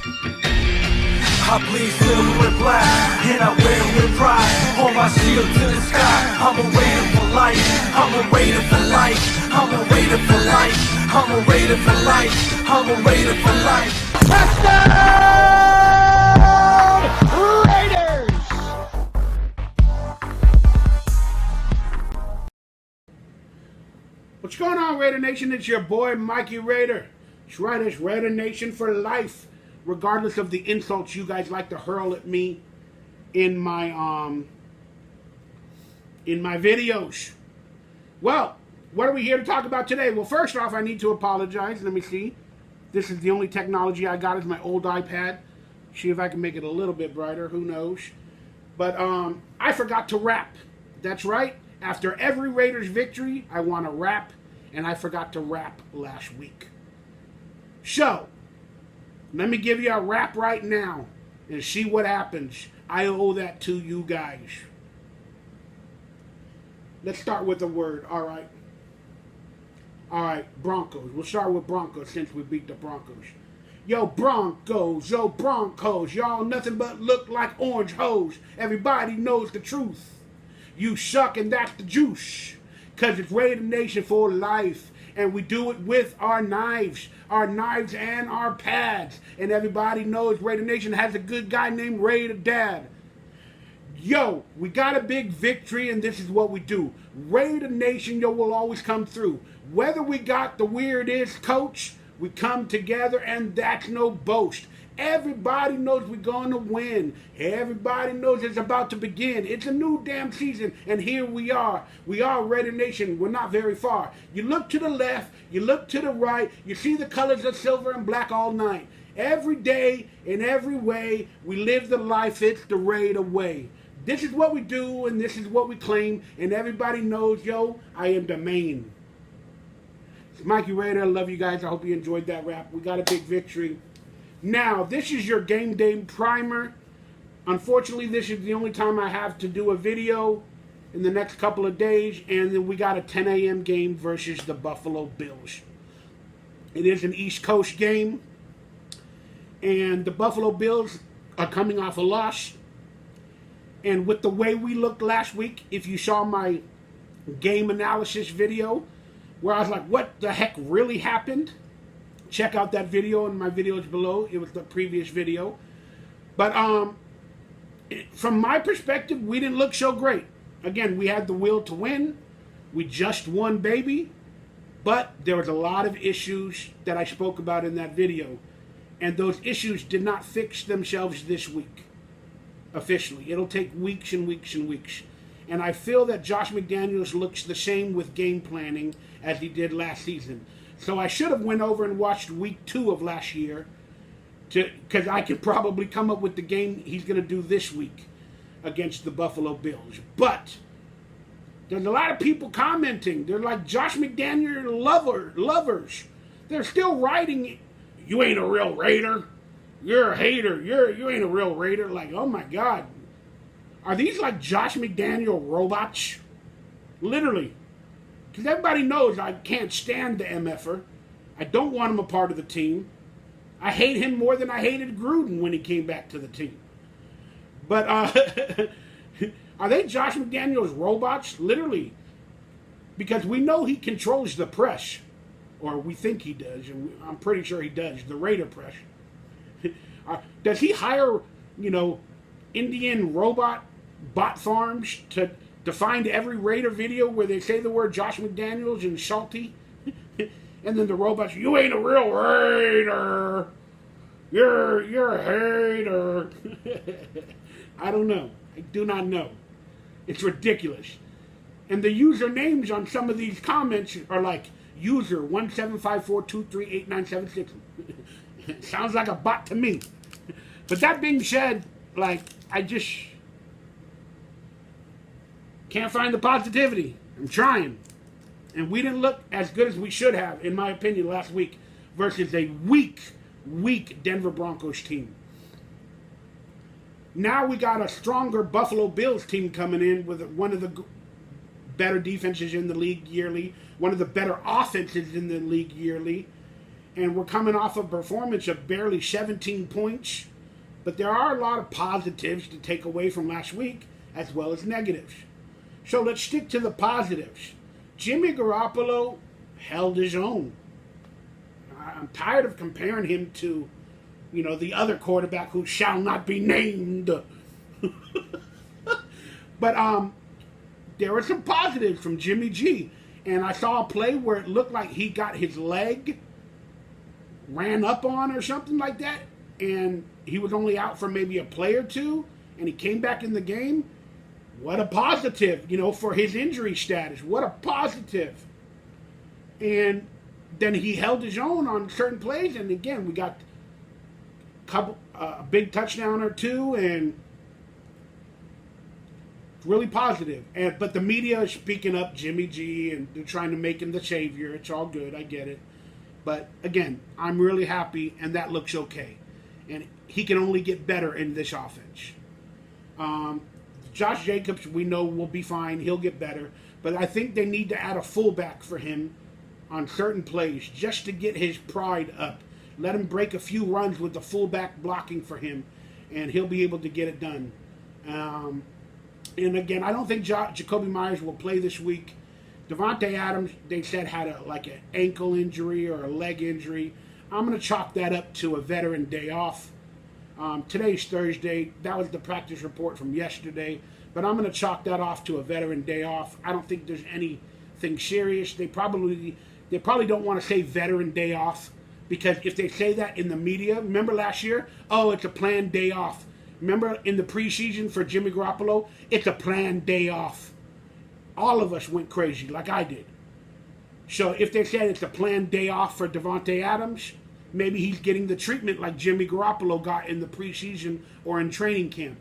I bleed silver and black, and I wear it with pride. Hold my shield to the sky. I'm a raider for life. I'm a raider for life. I'm a raider for life. I'm a raider for life. I'm a raider for life. Touchdown, Raiders! What's going on, Raider Nation? It's your boy, Mikey Raider. That's right, it's Raider Nation for life, regardless of the insults you guys like to hurl at me in my videos. Well, what are we here to talk about today? Well, first off, I need to apologize. Let me see. This is the only technology I got is my old iPad. See if I can make it a little bit brighter. Who knows? But I forgot to rap. That's right. After every Raiders victory, I want to rap, and I forgot to rap last week. So, let me give you a rap right now and see what happens. I owe that to you guys. Let's start with a word, all right? All right, Broncos. We'll start with Broncos since we beat the Broncos. Yo, Broncos, y'all nothing but look like orange hoes. Everybody knows the truth. You suck and that's the juice. Cause it's Raider Nation for life. And we do it with our knives and our pads. And everybody knows Raider Nation has a good guy named Raider Dad. Yo, we got a big victory and this is what we do. Raider Nation, yo, will always come through. Whether we got the weirdest coach, we come together and that's no boast. Everybody knows we're going to win. Everybody knows it's about to begin. It's a new damn season, and here we are. We are Raider Nation. We're not very far. You look to the left, you look to the right, you see the colors of silver and black all night. Every day, in every way, we live the life, it's the Raider way. This is what we do, and this is what we claim, and everybody knows, yo, I am the main. It's Mikey Raider. I love you guys. I hope you enjoyed that rap. We got a big victory. Now, this is your game day primer. Unfortunately, this is the only time I have to do a video in the next couple of days, and then we got a 10 a.m. game versus the Buffalo Bills. It is an East Coast game, and the Buffalo Bills are coming off a loss. And with the way we looked last week, if you saw my game analysis video, where I was like, what the heck really happened? Check out that video, and my video is below. It was the previous video. But from my perspective, we didn't look so great. Again, we had the will to win. We just won, baby. But there was a lot of issues that I spoke about in that video. And those issues did not fix themselves this week, officially. It'll take weeks and weeks and weeks. And I feel that Josh McDaniels looks the same with game planning as he did last season. So I should have went over and watched week 2 of last year, because I could probably come up with the game he's going to do this week against the Buffalo Bills. But there's a lot of people commenting. They're like Josh McDaniels lovers. They're still writing, you ain't a real Raider. You're a hater. You ain't a real Raider. Like, oh my God. Are these like Josh McDaniel robots? Literally. Because everybody knows I can't stand the MFer. I don't want him a part of the team. I hate him more than I hated Gruden when he came back to the team. But are they Josh McDaniels robots? Literally. Because we know he controls the press. Or we think he does. And I'm pretty sure he does. The Raider press. Does he hire, Indian robot bot farms to find every Raider video where they say the word Josh McDaniels and Salty? And then the robots, you ain't a real Raider. You're a hater. I don't know. I do not know. It's ridiculous. And the usernames on some of these comments are like user 175423896. Sounds like a bot to me. But that being said, I just can't find the positivity. I'm trying. And we didn't look as good as we should have, in my opinion, last week versus a weak Denver Broncos team. Now we got a stronger Buffalo Bills team coming in with one of the better defenses in the league yearly, one of the better offenses in the league yearly, And we're coming off a performance of barely 17 points. But there are a lot of positives to take away from last week, as well as negatives. So let's stick to the positives. Jimmy Garoppolo held his own. I'm tired of comparing him to, the other quarterback who shall not be named. But there were some positives from Jimmy G. And I saw a play where it looked like he got his leg ran up on or something like that. And he was only out for maybe a play or two. And he came back in the game. What a positive, for his injury status. What a positive. And then he held his own on certain plays. And again, we got a big touchdown or two. And really positive. But the media is speaking up Jimmy G. And they're trying to make him the savior. It's all good. I get it. But again, I'm really happy. And that looks okay. And he can only get better in this offense. Josh Jacobs, we know, will be fine. He'll get better. But I think they need to add a fullback for him on certain plays just to get his pride up. Let him break a few runs with the fullback blocking for him, and he'll be able to get it done. And again, I don't think Jacoby Myers will play this week. Davante Adams, they said, had an ankle injury or a leg injury. I'm going to chalk that up to a veteran day off. Today's Thursday. That was the practice report from yesterday. But I'm going to chalk that off to a veteran day off. I don't think there's anything serious. They probably don't want to say veteran day off, because if they say that in the media, remember last year? Oh, it's a planned day off. Remember in the preseason for Jimmy Garoppolo? It's a planned day off. All of us went crazy like I did. So if they said it's a planned day off for Davante Adams, maybe he's getting the treatment like Jimmy Garoppolo got in the preseason or in training camp.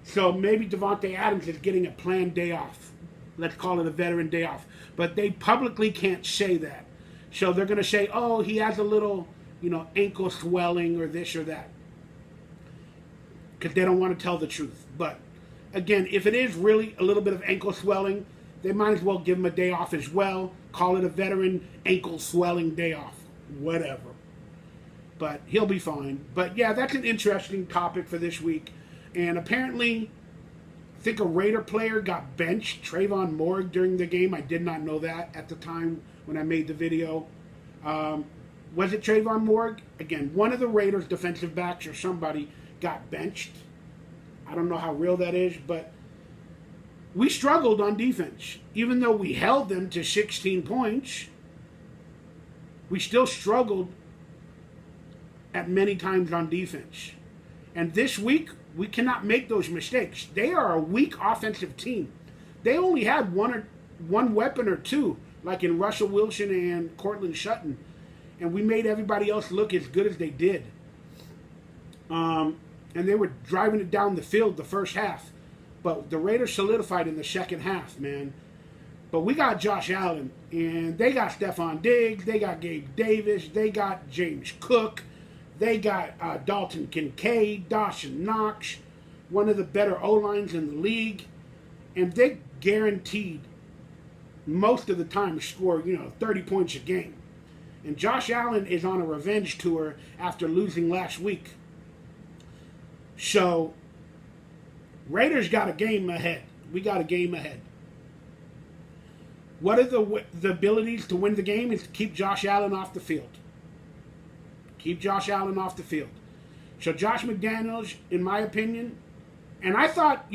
So maybe Davante Adams is getting a planned day off. Let's call it a veteran day off. But they publicly can't say that. So they're going to say, oh, he has a little, ankle swelling or this or that. Because they don't want to tell the truth. But again, if it is really a little bit of ankle swelling, they might as well give him a day off as well. Call it a veteran ankle swelling day off. Whatever. But he'll be fine. But yeah, that's an interesting topic for this week. And apparently, I think a Raider player got benched, Trayvon Morgan, during the game. I did not know that at the time when I made the video. Was it Trayvon Morgan? Again, one of the Raiders' defensive backs or somebody got benched. I don't know how real that is, but we struggled on defense. Even though we held them to 16 points, we still struggled at many times on defense. And this week, we cannot make those mistakes. They are a weak offensive team. They only had one weapon or two, like in Russell Wilson and Cortland Sutton. And we made everybody else look as good as they did. And they were driving it down the field the first half. But the Raiders solidified in the second half, man. But we got Josh Allen, and they got Stephon Diggs, they got Gabe Davis, they got James Cook, they got Dalton Kincaid, Dawson Knox, one of the better O-lines in the league. And they guaranteed most of the time to score, 30 points a game. And Josh Allen is on a revenge tour after losing last week. So, Raiders got a game ahead. We got a game ahead. What are the abilities to win the game is to keep Josh Allen off the field. Keep Josh Allen off the field. So Josh McDaniels, in my opinion, and I thought,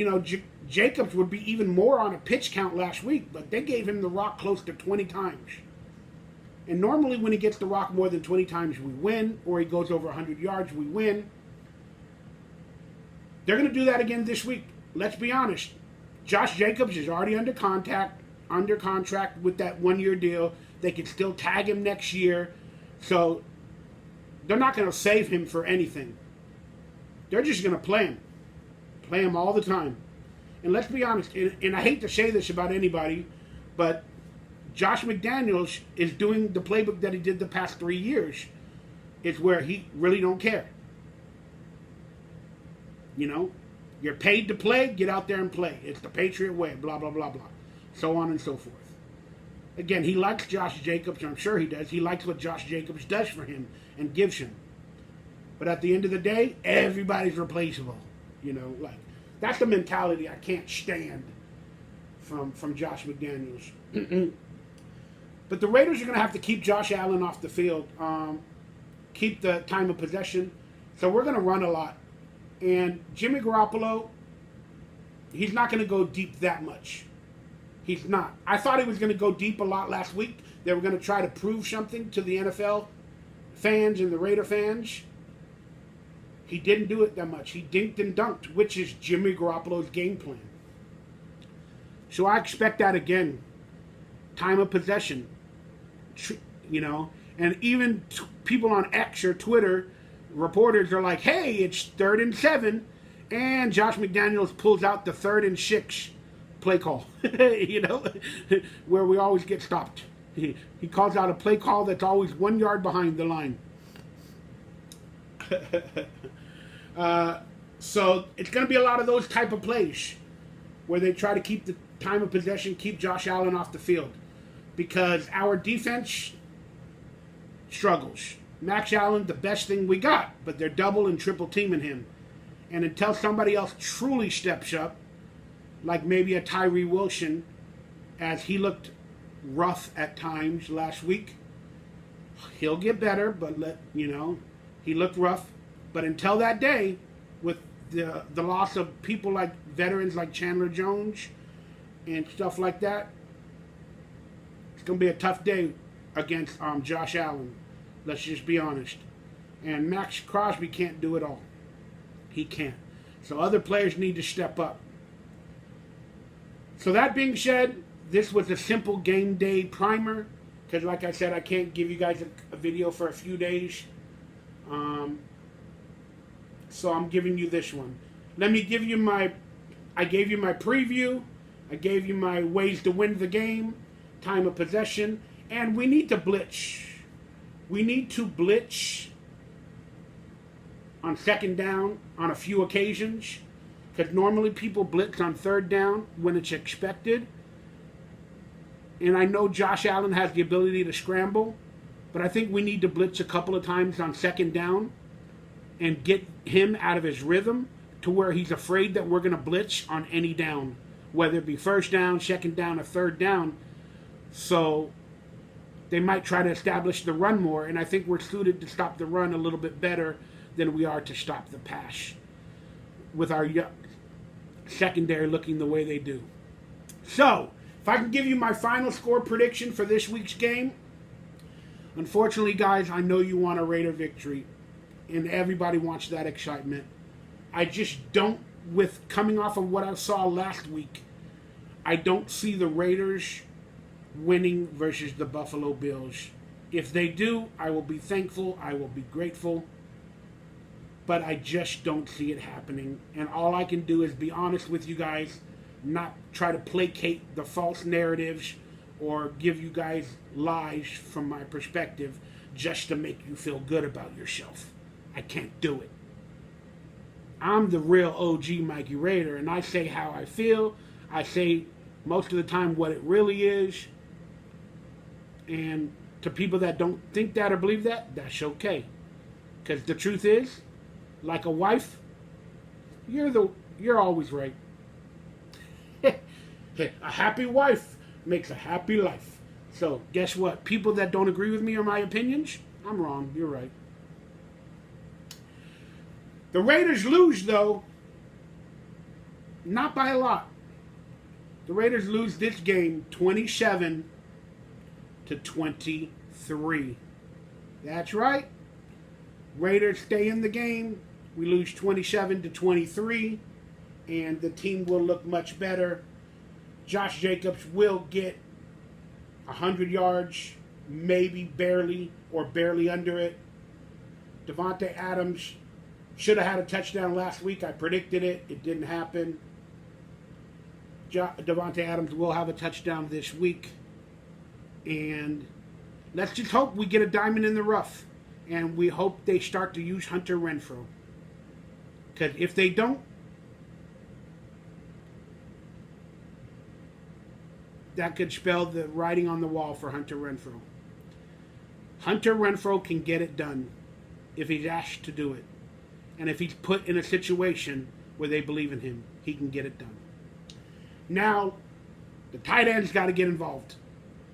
Jacobs would be even more on a pitch count last week, but they gave him the rock close to 20 times. And normally when he gets the rock more than 20 times, we win, or he goes over 100 yards, we win. They're going to do that again this week. Let's be honest. Josh Jacobs is already under contract with that one-year deal. They can still tag him next year. So they're not going to save him for anything. They're just going to play him. Play him all the time. And let's be honest, and I hate to say this about anybody, but Josh McDaniels is doing the playbook that he did the past 3 years. It's where he really don't care. You're paid to play, get out there and play. It's the Patriot way, blah, blah, blah, blah. So on and so forth. Again, he likes Josh Jacobs. I'm sure he does. He likes what Josh Jacobs does for him and gives him. But at the end of the day, everybody's replaceable. You know, like that's the mentality I can't stand from Josh McDaniels. But the Raiders are going to have to keep Josh Allen off the field, keep the time of possession. So we're going to run a lot. And Jimmy Garoppolo, he's not going to go deep that much. He's not. I thought he was going to go deep a lot last week. They were going to try to prove something to the NFL fans and the Raider fans. He didn't do it that much. He dinked and dunked, which is Jimmy Garoppolo's game plan. So I expect that again. Time of possession. You know, and even people on X or Twitter, reporters are like, hey, it's 3rd and 7. And Josh McDaniels pulls out the 3rd and 6 play call, you know, where we always get stopped. He calls out a play call that's always 1 yard behind the line. So it's going to be a lot of those type of plays where they try to keep the time of possession, keep Josh Allen off the field. Because our defense struggles. Max Allen, the best thing we got, but they're double and triple teaming him. And until somebody else truly steps up, like maybe a Tyree Wilson, as he looked rough at times last week, he'll get better, but he looked rough. But until that day, with the loss of people like veterans like Chandler Jones and stuff like that, it's going to be a tough day against Josh Allen. Let's just be honest. And Max Crosby can't do it all. He can't. So other players need to step up. So that being said, this was a simple game day primer. Because like I said, I can't give you guys a video for a few days. So I'm giving you this one. Let me give you I gave you my preview. I gave you my ways to win the game. Time of possession. And we need to blitz. We need to blitz on 2nd down on a few occasions. Because normally people blitz on 3rd down when it's expected. And I know Josh Allen has the ability to scramble. But I think we need to blitz a couple of times on 2nd down. And get him out of his rhythm to where he's afraid that we're going to blitz on any down. Whether it be 1st down, 2nd down, or 3rd down. So they might try to establish the run more. And I think we're suited to stop the run a little bit better than we are to stop the pass. With our secondary looking the way they do. So, if I can give you my final score prediction for this week's game. Unfortunately, guys, I know you want a Raider victory. And everybody wants that excitement. I just don't, with coming off of what I saw last week, I don't see the Raiders winning versus the Buffalo Bills. If they do, I will be thankful. I will be grateful. But I just don't see it happening. And all I can do is be honest with you guys, not try to placate the false narratives or give you guys lies from my perspective just to make you feel good about yourself. I can't do it. I'm the real OG Mikey Raider, and I say how I feel. I say most of the time what it really is. And to people that don't think that or believe that, that's okay. Because the truth is, like a wife, you're always right. A happy wife makes a happy life. So guess what? People that don't agree with me or my opinions, I'm wrong. You're right. The Raiders lose, though, not by a lot. The Raiders lose this game 27-23. That's right. Raiders stay in the game. We lose 27-23, and the team will look much better. Josh Jacobs will get 100 yards, maybe barely or barely under it. Davante Adams should have had a touchdown last week. I predicted it. It didn't happen. Davante Adams will have a touchdown this week. And let's just hope we get a diamond in the rough. And we hope they start to use Hunter Renfrow. Because if they don't, that could spell the writing on the wall for Hunter Renfrow. Hunter Renfrow can get it done if he's asked to do it. And if he's put in a situation where they believe in him, he can get it done. Now, the tight end's got to get involved.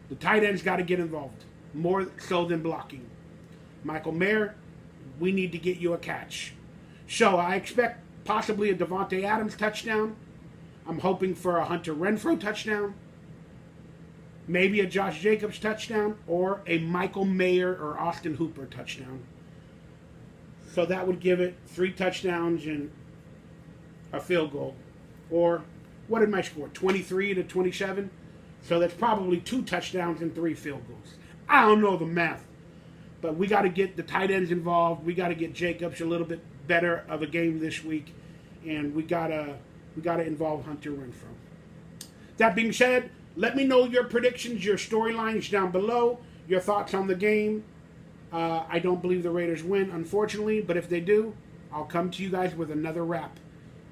The tight end's got to get involved, more so than blocking. Michael Mayer, we need to get you a catch. So I expect possibly a Devontae Adams touchdown. I'm hoping for a Hunter Renfrow touchdown. Maybe a Josh Jacobs touchdown or a Michael Mayer or Austin Hooper touchdown. So that would give it 3 touchdowns and a field goal. Or what did my score? 23-27? So that's probably 2 touchdowns and 3 field goals. I don't know the math. But we got to get the tight ends involved. We got to get Jacobs a little bit better of a game this week. And we gotta involve Hunter Renfrow. That being said, let me know your predictions, your storylines down below, your thoughts on the game. I don't believe the Raiders win, unfortunately, but if they do, I'll come to you guys with another wrap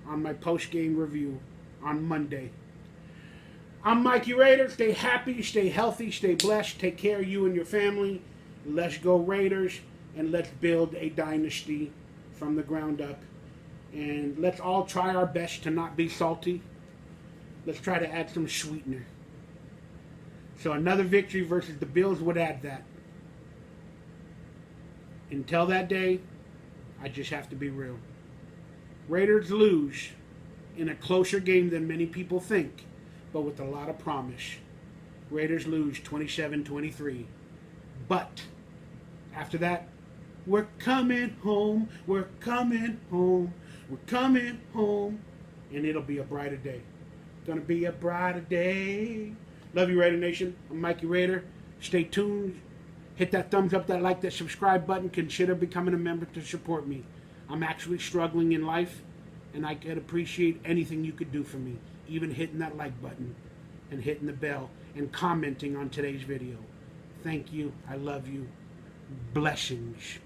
on my post-game review on Monday. I'm Mikey Raider. Stay happy, stay healthy, stay blessed. Take care of you and your family. Let's go Raiders, and let's build a dynasty from the ground up. And let's all try our best to not be salty. Let's try to add some sweetener. So another victory versus the Bills would add that. Until that day, I just have to be real. Raiders lose in a closer game than many people think, but with a lot of promise. Raiders lose 27-23. But after that, we're coming home, we're coming home, we're coming home, and it'll be a brighter day. Gonna be a brighter day. Love you, Raider Nation. I'm Mikey Raider. Stay tuned. Hit that thumbs up, that like, that subscribe button. Consider becoming a member to support me. I'm actually struggling in life, and I could appreciate anything you could do for me. Even hitting that like button and hitting the bell and commenting on today's video. Thank you. I love you. Blessings.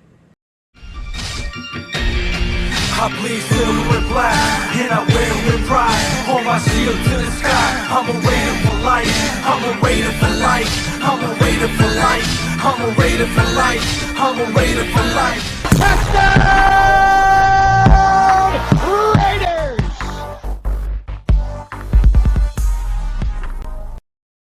I bleed silver and black, and I wear it with pride. Hold my shield to the sky. I'm a Raider for life. I'm a Raider for life. I'm a Raider for life. I'm a Raider for life. I'm a Raider for life. Touchdown!